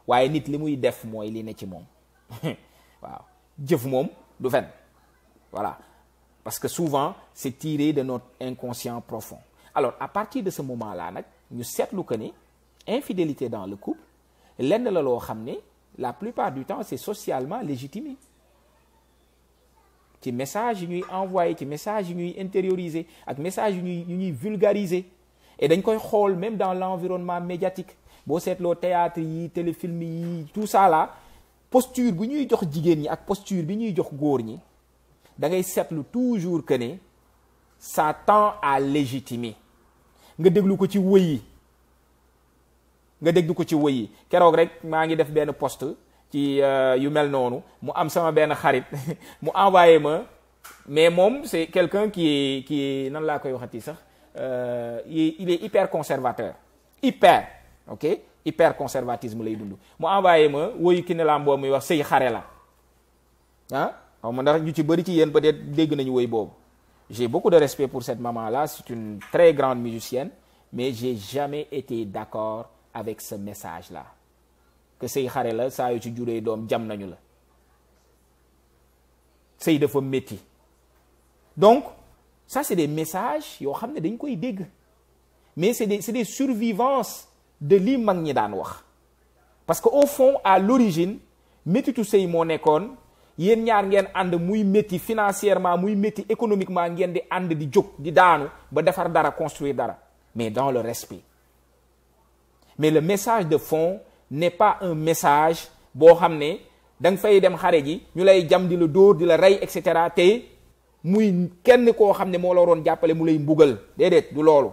waaye nit li muy def mooy li ne ci moom waaw jëf moom du fen voilà parce que souvent c'est tiré de notre inconscient profond. Alors à partir de ce moment-là nag ñu seetlu que ni infidélité dans le couple lenn la loo xam ne la plupart du temps c'est socialement légitimé ci message yu ñuy envoyer ci message yu ñuy intérioriser ak message yu ñuy vulgariser et dañ koy xool même dans l'environnement médiatique boo seetloo théâtre yi téléfilm yi tout ça là posture bu ñuy jox jigéen ñi ak posture bi ñuy jox góor ñi da ngay seetlu toujours que ne ça tend à légitimer nga déglu ko ci wëy yi keroog rek maa ngi def benn post ci yu mel noonu mu am sama benn xarit mu envoyé ma mais moom c'est quelqu'un qui est nan laa koy waxati sax il est hyper conservateur hyper conservatisme lay dund mu envoyé ma woyu ki ne lam boobu muy wax sëy xare la ah xaw ma ndax ñu ci bëri ci yéen peut-être dégg nañu woy boobu. J'ai beaucoup de respect pour cette maman-là, c'est une très grande musicienne, mais j'ai jamais été d'accord avec ce message-là. Que sëy xare la saa yu ci juree doom jam nañu la sëy dafa métti. Donc ça c'est des messages yoo xam ne dañ koy dégg mais c'est des survivances de li mag ñi daan wax parce que au fond à l'origine méttitu sëy moo nekkoon yéen ñaar ngeen ànd muy métti financièrement muy métti économiquement ngeen di ànd di jóg di daanu ba defar dara construire dara mais dans le respect. Mais le message de fond n'est pas un message boo xam ne da nga fay dem xare ji ñu lay jam di la dóor di la rey et cetera te muy kenn koo xam ne moo la waroon jàppale mu lay mbugal déedéet du loolu.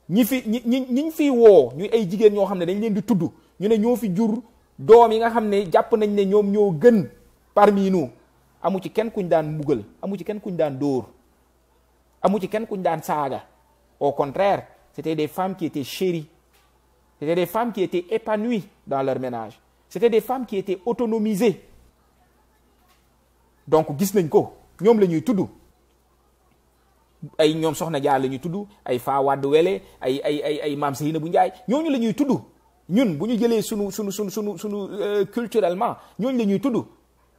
ñi fi woo ñu ay jigéen ñoo xam ne dañ leen di tudd ñu ne ñoo fi jur doom yi nga xam ne jàpp nañ ne ñoom ñoo gën parmi nous amu ci kenn kuñ daan mbugal amu ci kenn kuñ daan dóor amu ci kenn kuñ daan saaga. Au contraire, c'était des femmes qui étaient chéries, c'était des femmes qui étaient épanouies dans leur ménage, c'était des femmes qui étaient autonomisées. Donc gis nañ ko ñoom la ñuy tudd ay ñoom Soxna Jaar la ñuy tudd ay Faa Wàdd Wele ay Maam Seynabou Njaay ñooñu la ñuy tudd ñun bu ñu jëlee sunu culturellement ñooñu la ñuy tudd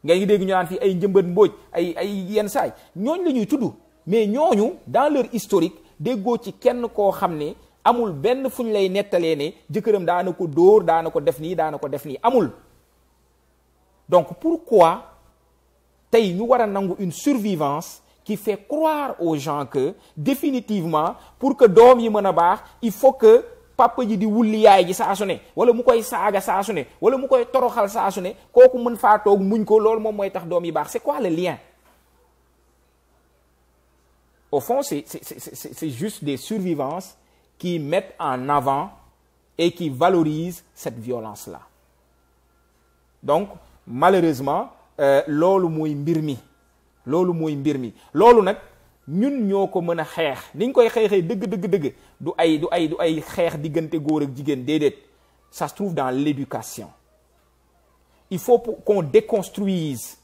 nga ngi dégg ñu naan fii ay Njëmbat Mbooj ay yenn saay ñooñu la ñuy tudd mais ñooñu dans leur historique déggoo ci kenn koo xam ne amul benn fu ñu lay nettalee ne jëkkëram daana ko dóor daana ko def nii amul. Donc pourquoi tey ñu war a nangu une survivance qui fait croire aux gens que définitivement pour que doom yi mën a baax il faut que papa ji di wulli yaay ji saa su ne wala mu koy saaga saa su ne wala mu koy toroxal saa su ne kooku mën faa toog muñ ko loolu moom mooy tax doom yi baax c'est quoi le lien? Au fond c'est juste des survivances qui mettent en avant et qui valorisent cette violence-là. Donc malheureusement loolu mooy mbir mi loolu nag ñun ñoo ko mën a xeex niñ koy xeexee dëgg du ay xeex diggante góor ak jigéen déedéet ça se trouve dans l'éducation. Il faut qu'on déconstruise,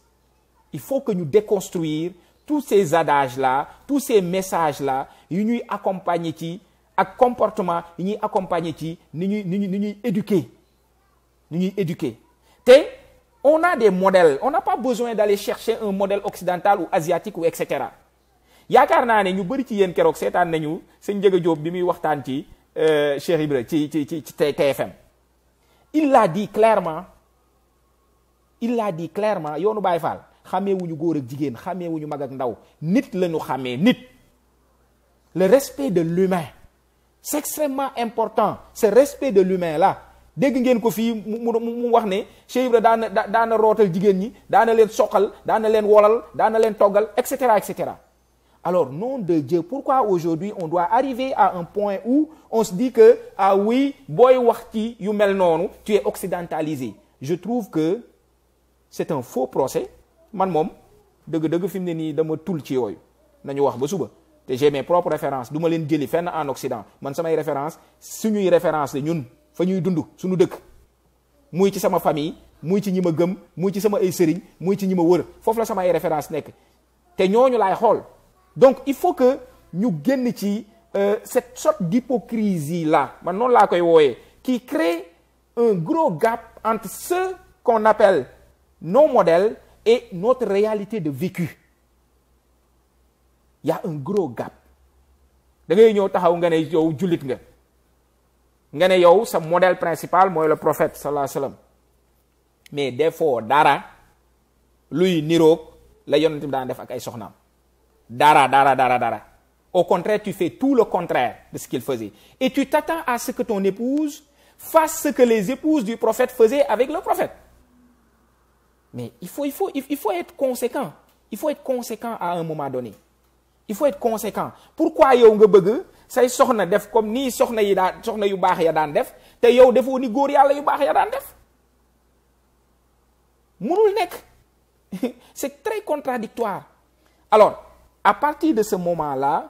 il faut que ñu déconstruire tous ces adages-là, tous ces messages-là yu ñuy accompagner ci ak comportement yu ñuy accompagner ci ni ñuy éduquer te on a des modèles, on n'a pas besoin d'aller chercher un modèle occidental ou asiatique ou etc. yaakaar naa ne ñu bëri ci yéen keroog seetaan nañu sëñ Ndiaga Diop bi muy waxtaan ci Cheikh Ibra ci TFM. Il l'a dit clairement yoonu Baye Fall xàmmeewuñu góor ak jigéen xàmmeewuñu mag ak ndaw nit lañu xàmmee nit. Le respect de l'humain c'est extrêmement important, ce respect de l'humain là. dégg ngeen ko fii mu wax ne Cheikh Ibra daana rootal jigéen ñi daana leen soqal daana leen wolal daana leen toggal etc. Alors nom de Dieu, pourquoi aujourd'hui on doit arriver à un point où on se dit que ah oui booy wax ci yu mel noonu tu es occidentalisé? Je trouve que c'est un faux procès. Man moom dëgg fi mu ne nii dama tul ci yooyu nañu wax ba suba te j'ai mes propres références du ma leen jëli fenn en Occident man samay références suñuy références la ñun fa ñuy dund suñu dëkk muy ci sama famille muy ci ñi ma gëm muy ci sama ay sëriñ muy ci ñi ma wër foofu la sama ay références nekk te ñooñu laay xool. Donc il faut que ñu génn ci cette sorte d'hypocrisie là man noonu laa koy wooyee qui crée un gros gap entre ce qu'on appelle nos modèles et notre réalité de vécu. Il y a un gros gap. Da ngay ñëw taxaw nga ne yow jullit nga ne yow sa modèle principal mooy le prophète sallallahu alayhi wa sallam mais des fois dara luy niroog la yonent bi daan def ak ay soxnaam dara. Au contraire, tu fais tout le contraire de ce qu'il faisait. Et tu t'attends à ce que ton épouse fasse ce que les épouses du prophète faisaient avec le prophète. Mais il faut être conséquent. Il faut être conséquent à un moment donné. Il faut être conséquent. Pourquoi yow nga bëgg say soxna def comme nii soxna yu baax ya daan def te yow defoo ni góor yàlla yu baax ya daan def mënul nekk. C'est très contradictoire. Alors, à partir de ce moment-là,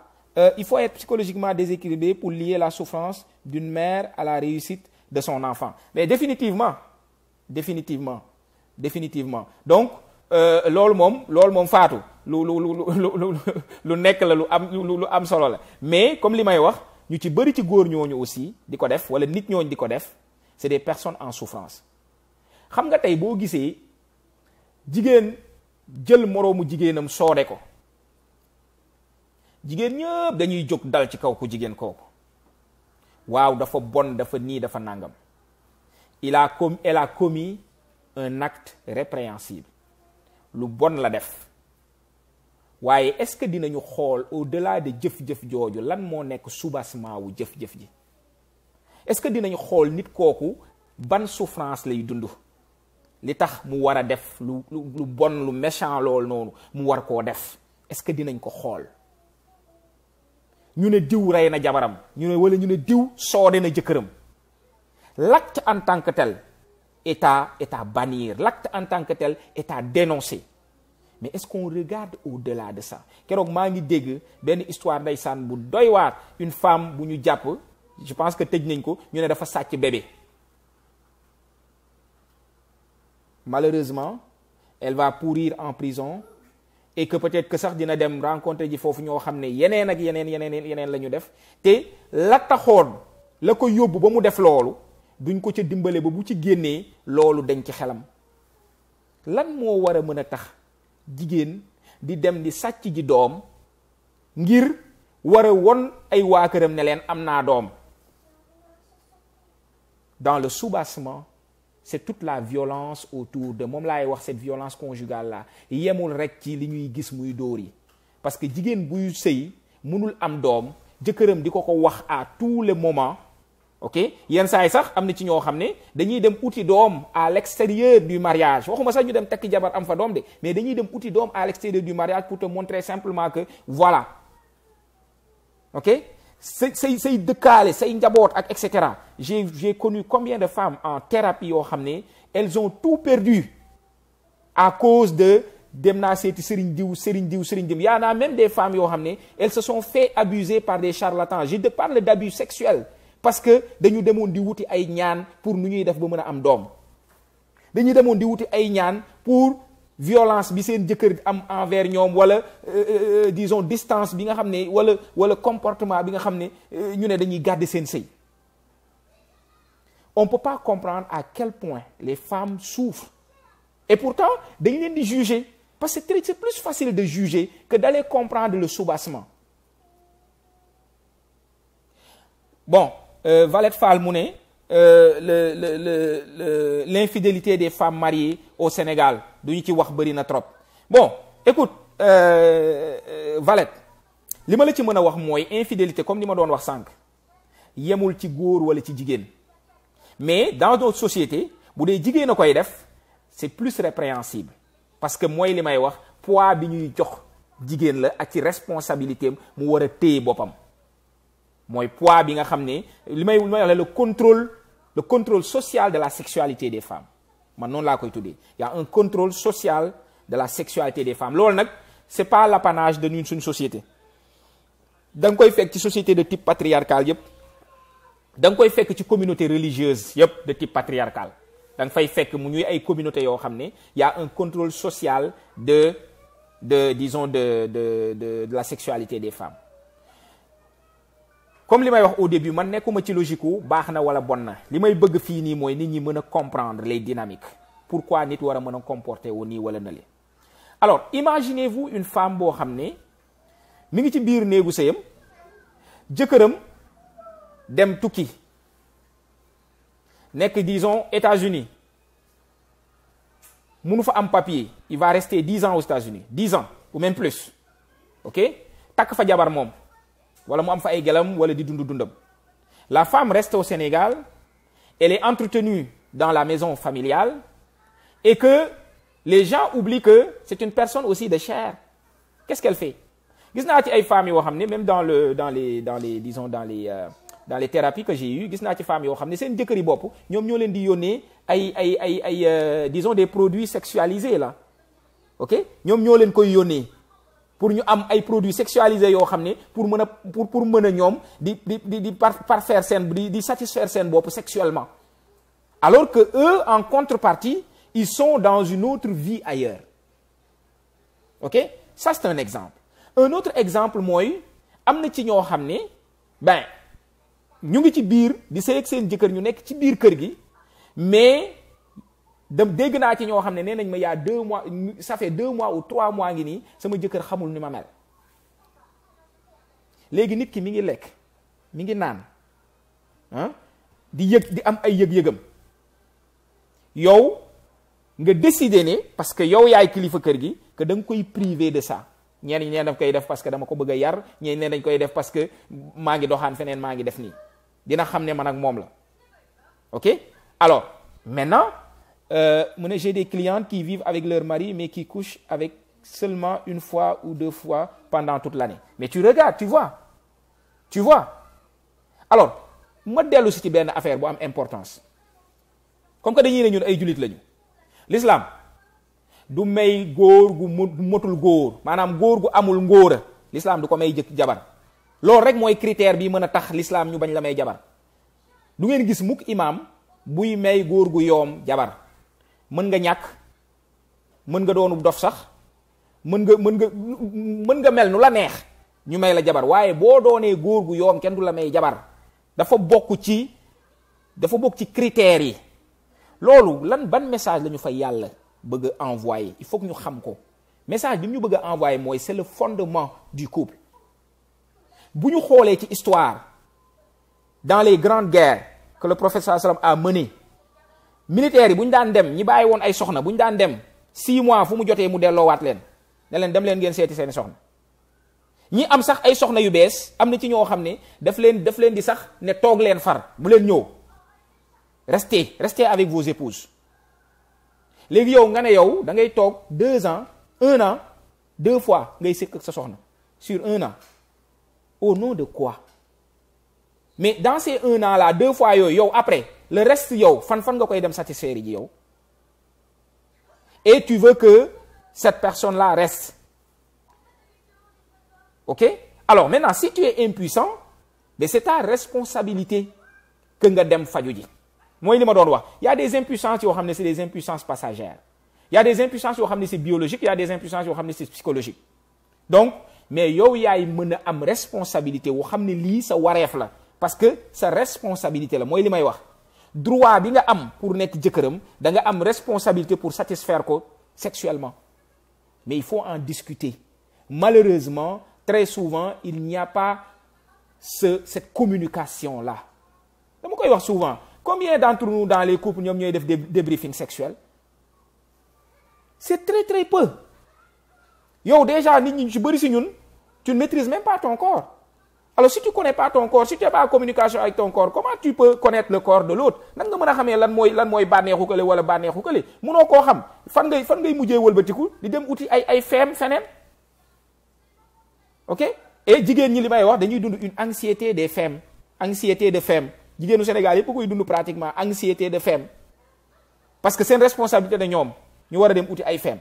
il faut être psychologiquement déséquilibré pour lier la souffrance d'une mère à la réussite de son enfant. Mais définitivement. Donc, loolu moom faatu lu nekk la lu am solo la. Mais comme li may wax ñu ci bëri ci góor ñooñu aussi di ko def wala nit ñooñu di ko def c'est des personnes en souffrance. Xam nga tey boo gisee jigéen jël moroomu jigéenam soode ko jigéen ñëpp dañuy jóg dal ci kaw ku jigéen kooku waaw dafa bon dafa nii dafa nangam elle a commis un acte répréhensible lu bon la def waaye est-ce que dinañu xool au-delà de jëf-jëf jooju lan moo nekk soubassement wu jëf-jëf ji est-ce que dinañu xool nit kooku ban souffrance lay dund li tax mu war a def lu bon lu méchant loolu noonu mu war koo def est-ce que dinañ ko xool ñu ne diw rey na jabaram wala ñu ne diw soode na jëkkëram l'acte en tant que tel est à bannir, l'acte en tant que tel est à dénoncer. Mais est-ce qu'on regarde au-delà de ça? Keroog maa ngi dégg benn histoire ndeysaan bu doy waar une femme bu ñu jàpp je pense que tëj nañ ko ñu ne dafa sàcc bébé. Malheureusement elle va pourrir en prison et que peut-être que sax dina dem rencontrer ji foofu ñoo xam ne yeneen ak yeneen la ñu def te la taxoon la ko yóbbu ba mu def loolu duñ ko ca dimbale ba bu ci génnee loolu dañ ci xelam. Lan moo war a mën a tax jigéen di dem di sàcc ji doom ngir war a won ay waa këram ne leen am naa doom? Dans le soubassement, c'est toute la violence autour de moom laay wax cette violence conjugale là yemul rek ci li ñuy gis muy dóor yi parce que jigéen buy sëy mënul am doom jëkkëram di ko wax à tous les moments. Ok yenn saa yi sax am na ci ñoo xam ne dañuy dem uti doom à l'extérieur du mariage waxuma sax ñu dem tekki jabar am fa doom de mais dañuy dem uti doom à l'extérieur du mariage pour te montrer simplement que voilà ok say dëkkaale say njaboot ak et cetera. J'ai connu combien de femmes en thérapie yoo xam ne elles ont tout perdu à cause de dem naa seeti sëriñ diw. Y en a même des femmes yoo xam ne elles se sont fait abuser par des charlatans. Je te parle d'abus sexuels. Parce que dañu demoon di wuti ay ñaan pour nu ñuy def ba mën a am doom dañuy demoon di wuti ay ñaan pour violence bi seen jëkkër am envers ñoom wala disons distance bi nga xam ne wala comportement bi nga xam ne ñu ne dañuy garder seen sëy. On peut pas comprendre à quel point les femmes souffrent et pourtant dañ leen di juger parce que c'est plus facile de juger que d'aller comprendre le soubassement. Bon. Valette Fall mu ne l'infidélité des femmes mariées au Sénégal duñu ci wax bëri na trop. Bon écoute Valette li ma la ci mën a wax mooy infidélité comme ni ma doon wax sànq yemul ci góor wala ci jigéen mais dans notre société bu dee jigéen a koy def c'est plus répréhensible parce que mooy li may wax poids bi ñuy jox jigéen la ak ci responsabilité am mu war a téye boppam. Mooy poids bi nga xam ne li may wax le contrôle social de la sexualité des femmes man noonu laa koy tuddee. Il y a un contrôle social de la sexualité des femmes loolu nag c'est pas l'apanage de ñun suñu société. Da nga koy fekk ci société de type patriarcal yëpp da nga koy fekk ci communauté religieuse yëpp de type patriarcal da nga fay fekk mu ñuy ay communauté yoo xam ne y a un contrôle social de la sexualité des femmes. comme li may wax au début man nekkuma ci logique wu baax na wala bon na li may bëgg fii nii mooy nit ñi mën a comprendre les dynamiques pourquoi nit war a mën a comporter wu nii wala nale. Alors imaginez-vous une femme boo xam ne mi ngi ci biir néegu sëyam jëkkëram dem tukki nekk disons États-Unis munu fa am papier, il va rester 10 ans aux États-Unis 10 ans ou même plus, ok takk fa jabar moom wala mu am fa ay gelam wala di dundam. La femme reste au Sénégal, elle est entretenue dans la maison familiale et que les gens oublient que c'est une personne aussi de chair. Qu'est-ce qu'elle fait? Gis naa ci ay femmes yoo xam ne même dans les thérapies que j'ai eues gis naa ci femmes yoo xam ne seen jëkkër yi bopp ñoom ñoo leen di yónnee disons des produits sexualisés là, ok ñoom ñoo leen koy yónnee pour ñu am ay produits sexualisés yoo xam ne pour mën a ñoom di parfaire seen di satisfaire seen bopp sexuellement, alors que eux en contrepartie ils sont dans une autre vie ailleurs. Ok, ça c'est un exemple. Un autre exemple mooy am na ci ñoo xam ne ben ñu ngi ci biir di sëy ak seen jëkkër ñu nekk ci biir kër gi, mais dégg naa ci ñoo xam ne nee nañ ma y a 2 mois, ça fait 2 mois ou 3 mois ngi nii sama jëkkër xamul ni ma mel. léegi nit ki mi ngi lekk mi ngi naan di am ay yëg-yëgam, yow nga décider ne parce que yow yaay kilifa kër gi que da nga koy priver de ça. ñenn ñi daf koy def parce que dama ko bëgg a yar, ñenn ñi dañ koy def parce que maa ngi doxaan feneen maa ngi def nii, dina xam ne man ak moom la. Ok, alors maintenant mu ne j'ai des clientes qui vivent avec leur mari mais qui couchent avec seulement 1 fois ou 2 fois pendant toute l'année. Mais tu regardes, tu vois. Alors ma dellu si ci benn affaire bu am importance, comme que dañuy ne ñun ay jullit lañu. L'islam du may góor gu motul góor, maanaam góor gu amul ngóora l'islam du ko may jabar. loolu rek mooy critère bi mën a tax l'islam ñu bañ la may jabar. du ngeen gis mukk imam buy may góor gu yoom jabar. mën nga ñàkk, mën nga doonu dof sax, mën nga mel nu la neex ñu may la jabar, waaye boo doonee góor gu yoom kenn du la may jabar. dafa bokk ci critères yi. loolu ban message la ñu fa yàlla bëgg a envoyer, il faut que ñu xam ko. message bi ñu bëgg a envoyer mooy c'est le fondement du couple. bu ñu xoolee ci histoire dans les grandes guerres que le prophète sallallahu alayhi wa sallam a menées, militaires yi bu ñu daan dem ñi bàyyi woon ay soxna bu ñu daan dem 6 mois fu mu jotee mu delloowaat leen ne leen dem leen ngeen seeti seeni soxna. ñi am sax ay soxna yu bees am na ci ñoo xam ne daf leen di sax ne toog leen far bu leen ñëw. Restez avec vos épouses. léegi yow nga ne yow da ngay toog 2 ans 1 an 2 fois ngay sëkk ak sa soxna sur 1 an. Au nom de quoi? Mais dans ces 1 an là 2 fois yooyu yow après le reste yow fan nga koy dem satisfaire ji yow. Et tu veux que cette personne là reste. Ok? Alors maintenant si tu es impuissant, mais c'est ta responsabilité que nga dem faju ji. mooy li ma doon wax, y a des impuissances yoo xam ne c'est des impuissances passagères, y a des impuissances yoo xam ne c'est biologique, y a des impuissances yoo xam ne c'est psychologique. Donc mais yow yaay mën a am responsabilité wu xam ne lii sa wareef la, parce que sa responsabilité la. mooy li may wax, droit bi nga am pour nekk jëkkëram da nga am responsabilité pour satisfaire ko sexuellement, mais il faut en discuter. Malheureusement très souvent il n'y a pas cette communication là. dama koy wax souvent, combien d'entre nous dans les couples ñoom ñooy def des débriefings sexuels? C'est très très peu. yow déjà nit ñi ci bëri si ñun tu ne maîtrises même pas ton corps. Alors si tu connais pas ton corps, si tu n'es pas en communication avec ton corps, comment tu peux connaître le corps de l'autre? nan nga mën a xamee lan mooy bànneexu kële wala bànneexu kële? mënoo koo xam. fan ngay mujjee wëlbatiku di dem uti ay feem feneen. ok, et jigéen ñi li may wax dañuy dund une anxiété des femmes, anxiété de femme. jigéenu Sénégal yëpp koy dund pratiquement anxiété de femme, parce que c'est une responsabilité de ñoom ñu war a dem uti ay femme.